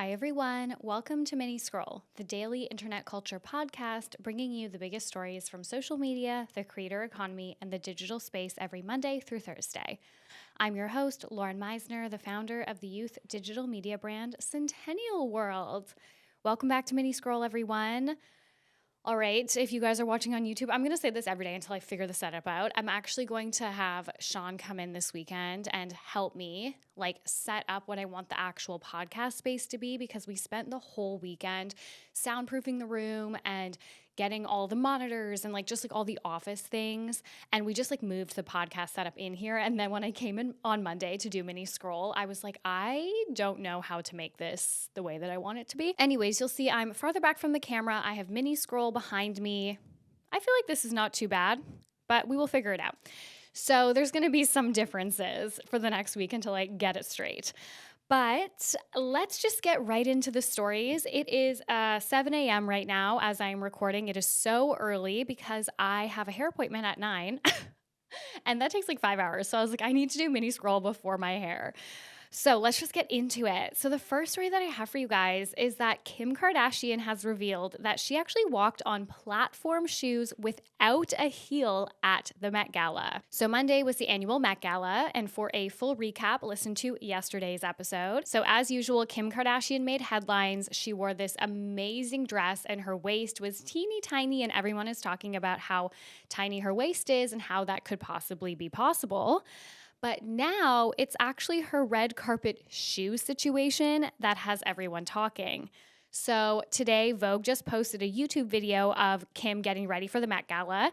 Hi, everyone. Welcome to Mini Scroll, the daily internet culture podcast bringing you the biggest stories from social media, the creator economy, and the digital space every Monday through Thursday. I'm your host, Lauren Meisner, the founder of the youth digital media brand Centennial World. Welcome back to Mini Scroll, everyone. All right, if you guys are watching on YouTube, I'm going to say this every day until I figure the setup out. I'm actually going to have Sean come in this weekend and help me set up what I want the actual podcast space to be, because we spent the whole weekend soundproofing the room and getting all the monitors and just all the office things. And we just moved the podcast setup in here. And then when I came in on Monday to do Mini Scroll, I was like, I don't know how to make this the way that I want it to be. Anyways, you'll see I'm farther back from the camera. I have Mini Scroll behind me. I feel like this is not too bad, but we will figure it out. So there's going to be some differences for the next week until I get it straight. But let's just get right into the stories. It is 7 a.m. right now as I'm recording. It is so early because I have a hair appointment at 9 and that takes 5 hours. So I was like, I need to do Mini Scroll before my hair. So let's just get into it. So the first story that I have for you guys is that Kim Kardashian has revealed that she actually walked on platform shoes without a heel at the Met Gala. So Monday was the annual Met Gala, and for a full recap, listen to yesterday's episode. So as usual, Kim Kardashian made headlines. She wore this amazing dress and her waist was teeny tiny, and everyone is talking about how tiny her waist is and how that could possibly be possible. But now it's actually her red carpet shoe situation that has everyone talking. So today, Vogue just posted a YouTube video of Kim getting ready for the Met Gala.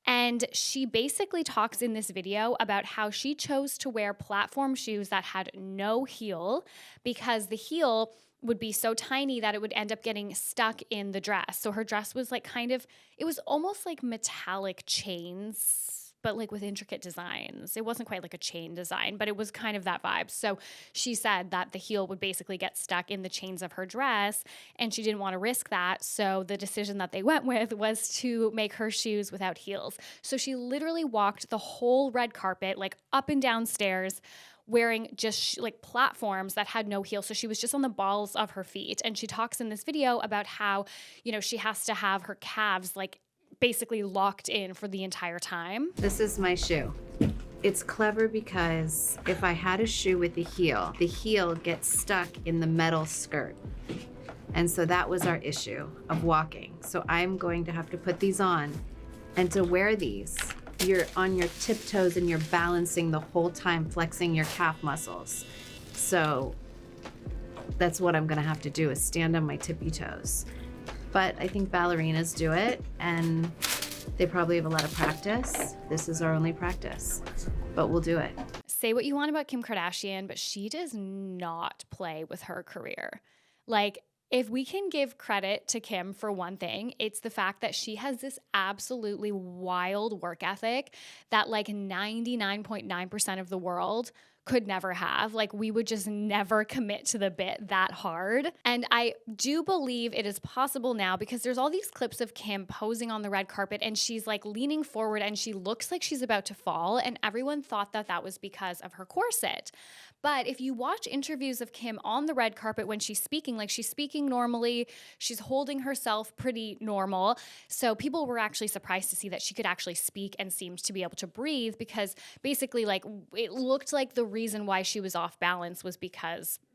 And she basically talks in this video about how she chose to wear platform shoes that had no heel because the heel would be so tiny that it would end up getting stuck in the dress. So her dress was it was almost like metallic chains, but with intricate designs. It wasn't quite like a chain design, but it was kind of that vibe. So she said that the heel would basically get stuck in the chains of her dress, and she didn't want to risk that. So the decision that they went with was to make her shoes without heels. So she literally walked the whole red carpet, up and down stairs, wearing just platforms that had no heel. So she was just on the balls of her feet. And she talks in this video about how, she has to have her calves basically locked in for the entire time. This is my shoe. It's clever because if I had a shoe with a heel, the heel gets stuck in the metal skirt. And so that was our issue of walking. So I'm going to have to put these on. And to wear these, you're on your tiptoes and you're balancing the whole time, flexing your calf muscles. So that's what I'm gonna have to do, is stand on my tippy toes. But I think ballerinas do it, and they probably have a lot of practice. This is our only practice, but we'll do it. Say what you want about Kim Kardashian, but she does not play with her career. If we can give credit to Kim for one thing, it's the fact that she has this absolutely wild work ethic that 99.9% of the world could never have. We would just never commit to the bit that hard. And I do believe it is possible now because there's all these clips of Kim posing on the red carpet and she's leaning forward and she looks like she's about to fall. And everyone thought that that was because of her corset. But if you watch interviews of Kim on the red carpet when she's speaking normally, she's holding herself pretty normal. So people were actually surprised to see that she could actually speak and seemed to be able to breathe, because basically it looked like the reason why she was off balance was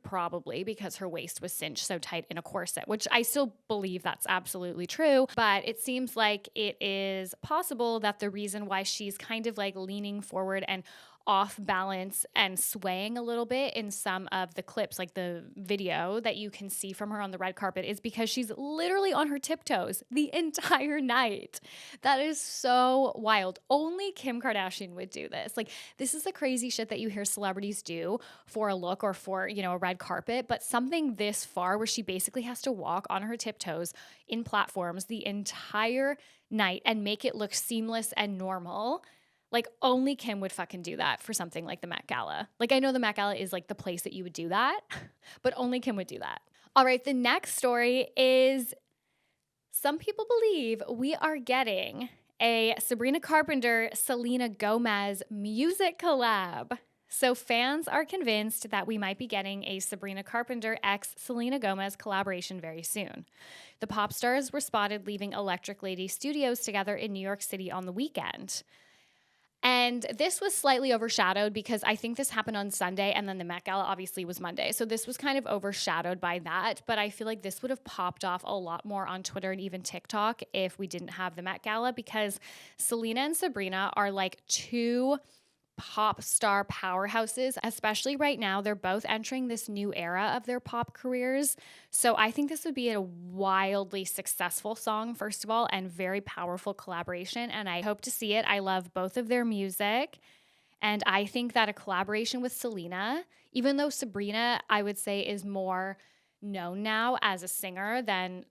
probably because her waist was cinched so tight in a corset, which I still believe that's absolutely true. But it seems like it is possible that the reason why she's kind of leaning forward and off balance and swaying a little bit in some of the clips, the video that you can see from her on the red carpet, is because she's literally on her tiptoes the entire night. That is so wild. Only Kim Kardashian would do this. This is the crazy shit that you hear celebrities do for a look or for, a red carpet, but something this far where she basically has to walk on her tiptoes in platforms the entire night and make it look seamless and normal. Only Kim would fucking do that for something like the Met Gala. I know the Met Gala is the place that you would do that, but only Kim would do that. All right, the next story is some people believe we are getting a Sabrina Carpenter, Selena Gomez music collab. So fans are convinced that we might be getting a Sabrina Carpenter x Selena Gomez collaboration very soon. The pop stars were spotted leaving Electric Lady Studios together in New York City on the weekend. And this was slightly overshadowed because I think this happened on Sunday and then the Met Gala obviously was Monday. So this was kind of overshadowed by that. But I feel like this would have popped off a lot more on Twitter and even TikTok if we didn't have the Met Gala, because Selena and Sabrina are like two pop star powerhouses, especially right now. They're both entering this new era of their pop careers. So I think this would be a wildly successful song, first of all, and very powerful collaboration. And I hope to see it. I love both of their music. And I think that a collaboration with Selena, even though Sabrina, I would say, is more known now as a singer than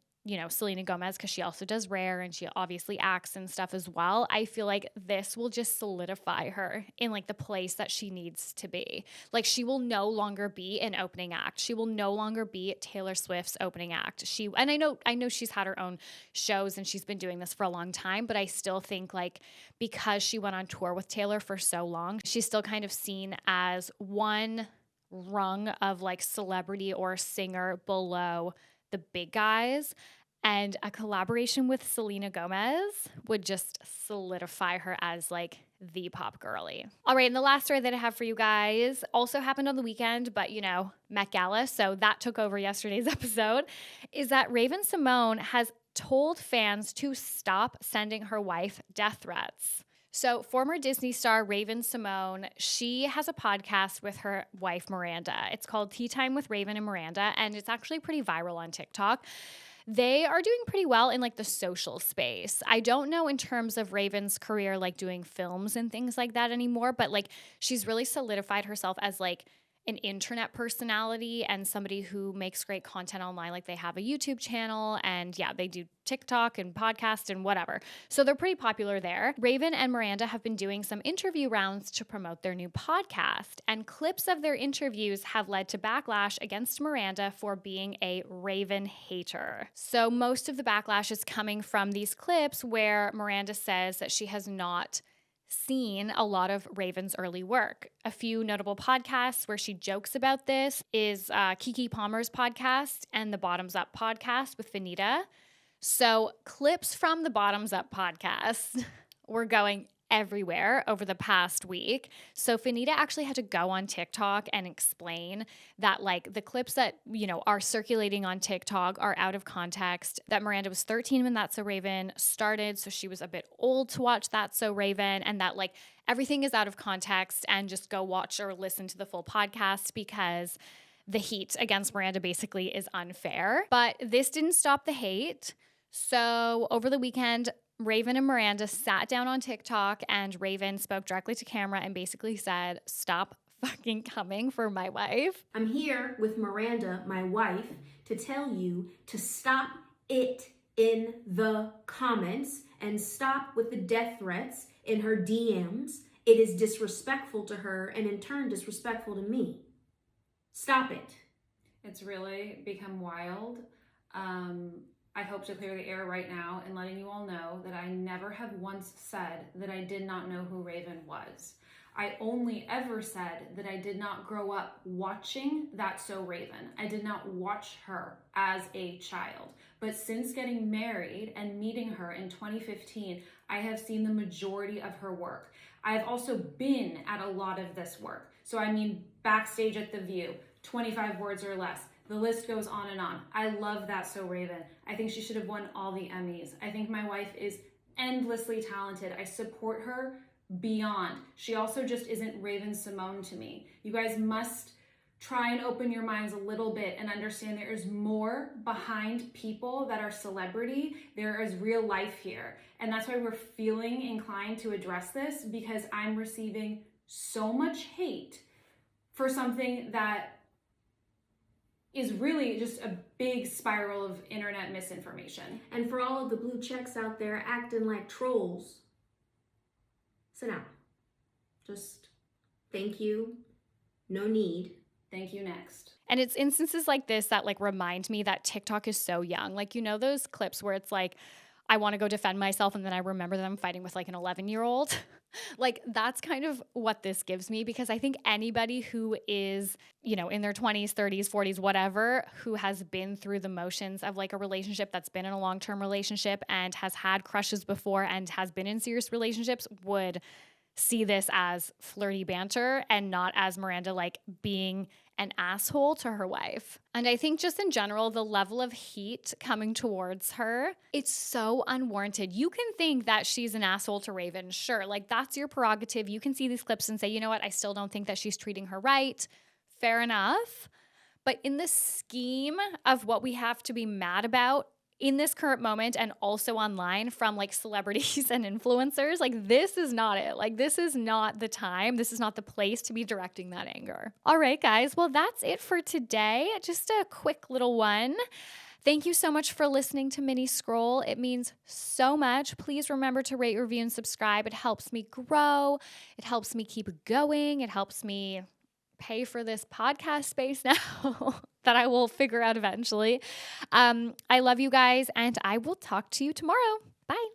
Selena Gomez, because she also does Rare and she obviously acts and stuff as well. I feel like this will just solidify her in like the place that she needs to be. Like, she will no longer be an opening act. She will no longer be Taylor Swift's opening act. And I know she's had her own shows and she's been doing this for a long time, but I still think like because she went on tour with Taylor for so long, she's still kind of seen as one rung of like celebrity or singer below the big guys, and a collaboration with Selena Gomez would just solidify her as like the pop girly. All right, and the last story that I have for you guys also happened on the weekend, but Met Gala, so that took over yesterday's episode, is that Raven Symoné has told fans to stop sending her wife death threats. So former Disney star Raven Symoné, she has a podcast with her wife, Miranda. It's called Tea Time with Raven and Miranda, and it's actually pretty viral on TikTok. They are doing pretty well in like the social space. I don't know in terms of Raven's career, like doing films and things like that anymore, but like she's really solidified herself as like an internet personality and somebody who makes great content online. Like they have a YouTube channel and they do TikTok and podcast and whatever. So they're pretty popular there. Raven and Miranda have been doing some interview rounds to promote their new podcast, and clips of their interviews have led to backlash against Miranda for being a Raven hater. So most of the backlash is coming from these clips where Miranda says that she has not seen a lot of Raven's early work. A few notable podcasts where she jokes about this is Keke Palmer's podcast and the Bottoms Up podcast with Vanita. So clips from the Bottoms Up podcast were going everywhere over the past week. So Vanita actually had to go on TikTok and explain that like the clips that, are circulating on TikTok are out of context, that Miranda was 13 when That's So Raven started, so she was a bit old to watch That's So Raven, and that like everything is out of context, and just go watch or listen to the full podcast because the heat against Miranda basically is unfair. But this didn't stop the hate. So over the weekend, Raven and Miranda sat down on TikTok, and Raven spoke directly to camera and basically said, "Stop fucking coming for my wife." I'm here with Miranda, my wife, to tell you to stop it in the comments and stop with the death threats in her DMs. It is disrespectful to her and in turn disrespectful to me. Stop it. It's really become wild. I hope to clear the air right now in letting you all know that I never have once said that I did not know who Raven was. I only ever said that I did not grow up watching That's So Raven. I did not watch her as a child. But since getting married and meeting her in 2015, I have seen the majority of her work. I've also been at a lot of this work. So I mean, backstage at The View, 25 words or less. The list goes on and on. I love That's So Raven. I think she should have won all the Emmys. I think my wife is endlessly talented. I support her beyond. She also just isn't Raven Symoné to me. You guys must try and open your minds a little bit and understand there is more behind people that are celebrity. There is real life here. And that's why we're feeling inclined to address this, because I'm receiving so much hate for something that is really just a big spiral of internet misinformation. And for all of the blue checks out there acting like trolls, sit down. Just thank you. No need. Thank you, next. And it's instances like this that like remind me that TikTok is so young. Like, those clips where it's like, I want to go defend myself, and then I remember that I'm fighting with like an 11-year-old. Like, that's kind of what this gives me, because I think anybody who is, you know, in their 20s, 30s, 40s, whatever, who has been through the motions of like a relationship that's been in a long-term relationship and has had crushes before and has been in serious relationships would see this as flirty banter and not as Miranda like being an asshole to her wife. And I think just in general, the level of heat coming towards her, it's so unwarranted. You can think that she's an asshole to Raven. Sure, like that's your prerogative. You can see these clips and say, you know what, I still don't think that she's treating her right. Fair enough. But in the scheme of what we have to be mad about in this current moment and also online from like celebrities and influencers, like this is not it. Like this is not the time. This is not the place to be directing that anger. All right, guys. Well, that's it for today. Just a quick little one. Thank you so much for listening to Mini Scroll. It means so much. Please remember to rate, review, and subscribe. It helps me grow. It helps me keep going. It helps me pay for this podcast space now that I will figure out eventually. I love you guys, and I will talk to you tomorrow.